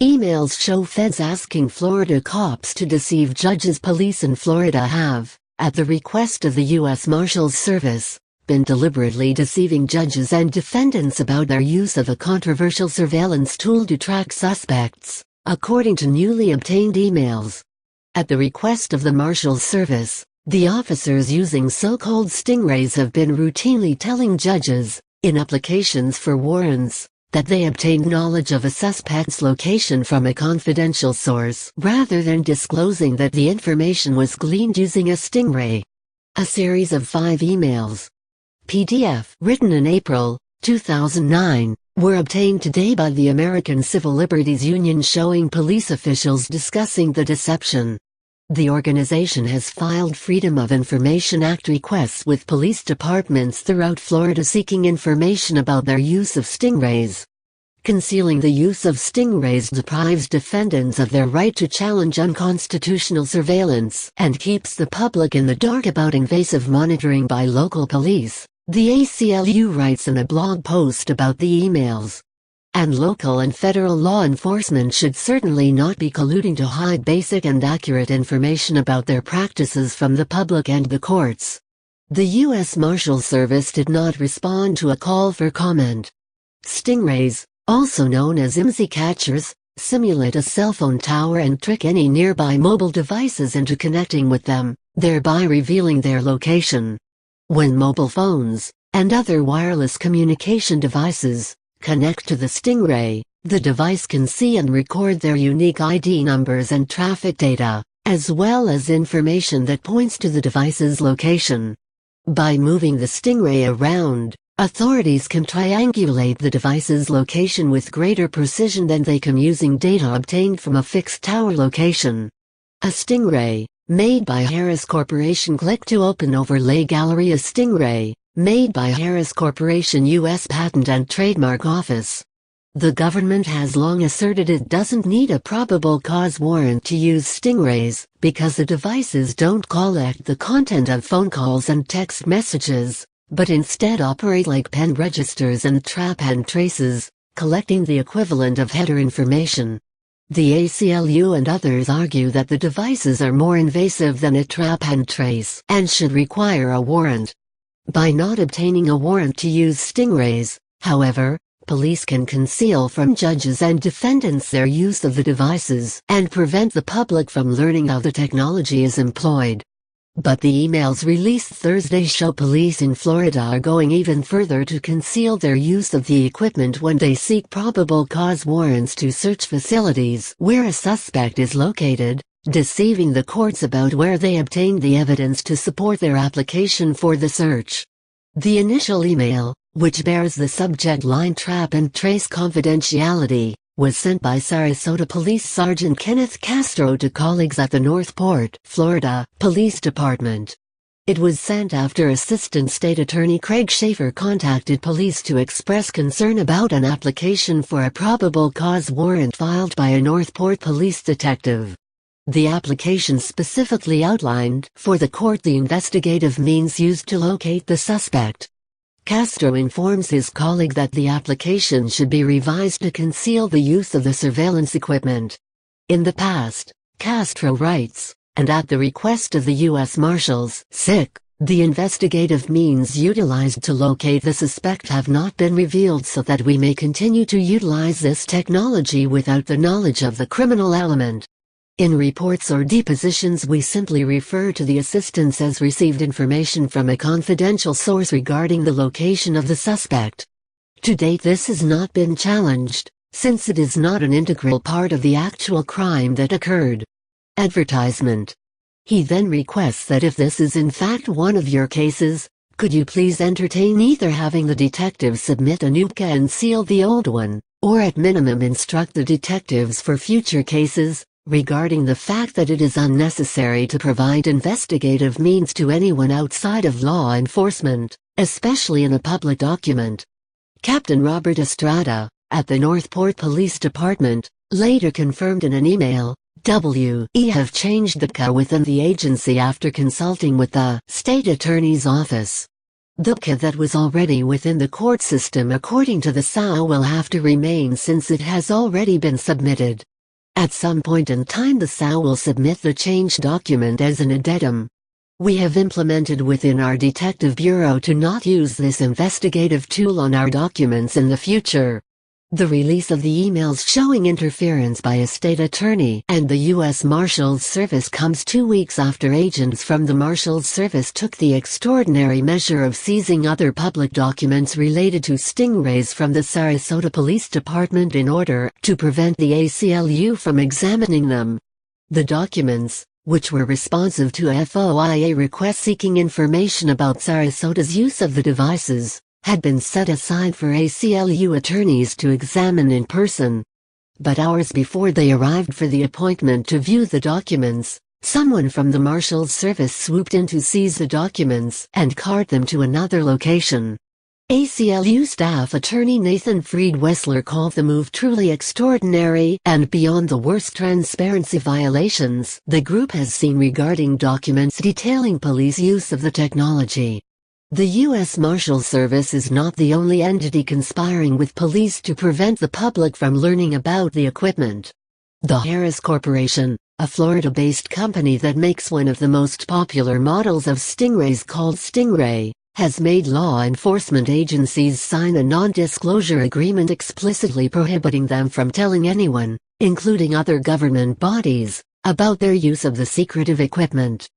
Emails show feds asking Florida cops to deceive judges. Police in Florida have, at the request of the U.S. Marshals Service, been deliberately deceiving judges and defendants about their use of a controversial surveillance tool to track suspects, according to newly obtained emails. At the request of the Marshals Service, the officers using so-called stingrays have been routinely telling judges, in applications for warrants, that they obtained knowledge of a suspect's location from a confidential source rather than disclosing that the information was gleaned using a stingray. A series of 5 emails, PDF, written in April 2009, were obtained today by the American Civil Liberties Union showing police officials discussing the deception. The organization has filed Freedom of Information Act requests with police departments throughout Florida seeking information about their use of stingrays. Concealing the use of stingrays deprives defendants of their right to challenge unconstitutional surveillance and keeps the public in the dark about invasive monitoring by local police, the ACLU writes in a blog post about the emails. And local and federal law enforcement should certainly not be colluding to hide basic and accurate information about their practices from the public and the courts. The U.S. Marshals Service did not respond to a call for comment. Stingrays, also known as IMSI catchers, simulate a cell phone tower and trick any nearby mobile devices into connecting with them, thereby revealing their location. When mobile phones, and other wireless communication devices, connect to the stingray, the device can see and record their unique ID numbers and traffic data, as well as information that points to the device's location. By moving the stingray around, authorities can triangulate the device's location with greater precision than they can using data obtained from a fixed tower location. A stingray, made by Harris Corporation. Click to open overlay gallery. A stingray, made by Harris Corporation U.S. Patent and Trademark Office. The government has long asserted it doesn't need a probable cause warrant to use stingrays, because the devices don't collect the content of phone calls and text messages, but instead operate like pen registers and trap and traces, collecting the equivalent of header information. The ACLU and others argue that the devices are more invasive than a trap and trace and should require a warrant. By not obtaining a warrant to use stingrays, however, police can conceal from judges and defendants their use of the devices and prevent the public from learning how the technology is employed. But the emails released Thursday show police in Florida are going even further to conceal their use of the equipment when they seek probable cause warrants to search facilities where a suspect is located, deceiving the courts about where they obtained the evidence to support their application for the search. The initial email, which bears the subject line "Trap and Trace Confidentiality," was sent by Sarasota Police Sergeant Kenneth Castro to colleagues at the Northport, Florida, Police Department. It was sent after Assistant State Attorney Craig Schaefer contacted police to express concern about an application for a probable cause warrant filed by a Northport police detective. The application specifically outlined for the court the investigative means used to locate the suspect. Castro informs his colleague that the application should be revised to conceal the use of the surveillance equipment. In the past, Castro writes, and at the request of the U.S. Marshals, SIC, the investigative means utilized to locate the suspect have not been revealed so that we may continue to utilize this technology without the knowledge of the criminal element. In reports or depositions we simply refer to the assistants as received information from a confidential source regarding the location of the suspect. To date this has not been challenged, since it is not an integral part of the actual crime that occurred. Advertisement. He then requests that if this is in fact one of your cases, could you please entertain either having the detective submit a new CA and seal the old one, or at minimum instruct the detectives for future cases, regarding the fact that it is unnecessary to provide investigative means to anyone outside of law enforcement, especially in a public document. Captain Robert Estrada, at the Northport Police Department, later confirmed in an email, "We have changed the CA within the agency after consulting with the State Attorney's Office. The COPWA that was already within the court system according to the SAO will have to remain since it has already been submitted. At some point in time the SAO will submit the changed document as an addendum. We have implemented within our Detective Bureau to not use this investigative tool on our documents in the future. The release of the emails showing interference by a state attorney and the U.S. Marshals Service comes 2 weeks after agents from the Marshals Service took the extraordinary measure of seizing other public documents related to stingrays from the Sarasota Police Department in order to prevent the ACLU from examining them. The documents, which were responsive to FOIA requests seeking information about Sarasota's use of the devices, had been set aside for ACLU attorneys to examine in person. But hours before they arrived for the appointment to view the documents, someone from the Marshals Service swooped in to seize the documents and cart them to another location. ACLU staff attorney Nathan Fried Wessler called the move truly extraordinary and beyond the worst transparency violations the group has seen regarding documents detailing police use of the technology. The U.S. Marshals Service is not the only entity conspiring with police to prevent the public from learning about the equipment. The Harris Corporation, a Florida-based company that makes one of the most popular models of stingrays called STINGRAY, has made law enforcement agencies sign a non-disclosure agreement explicitly prohibiting them from telling anyone, including other government bodies, about their use of the secretive equipment.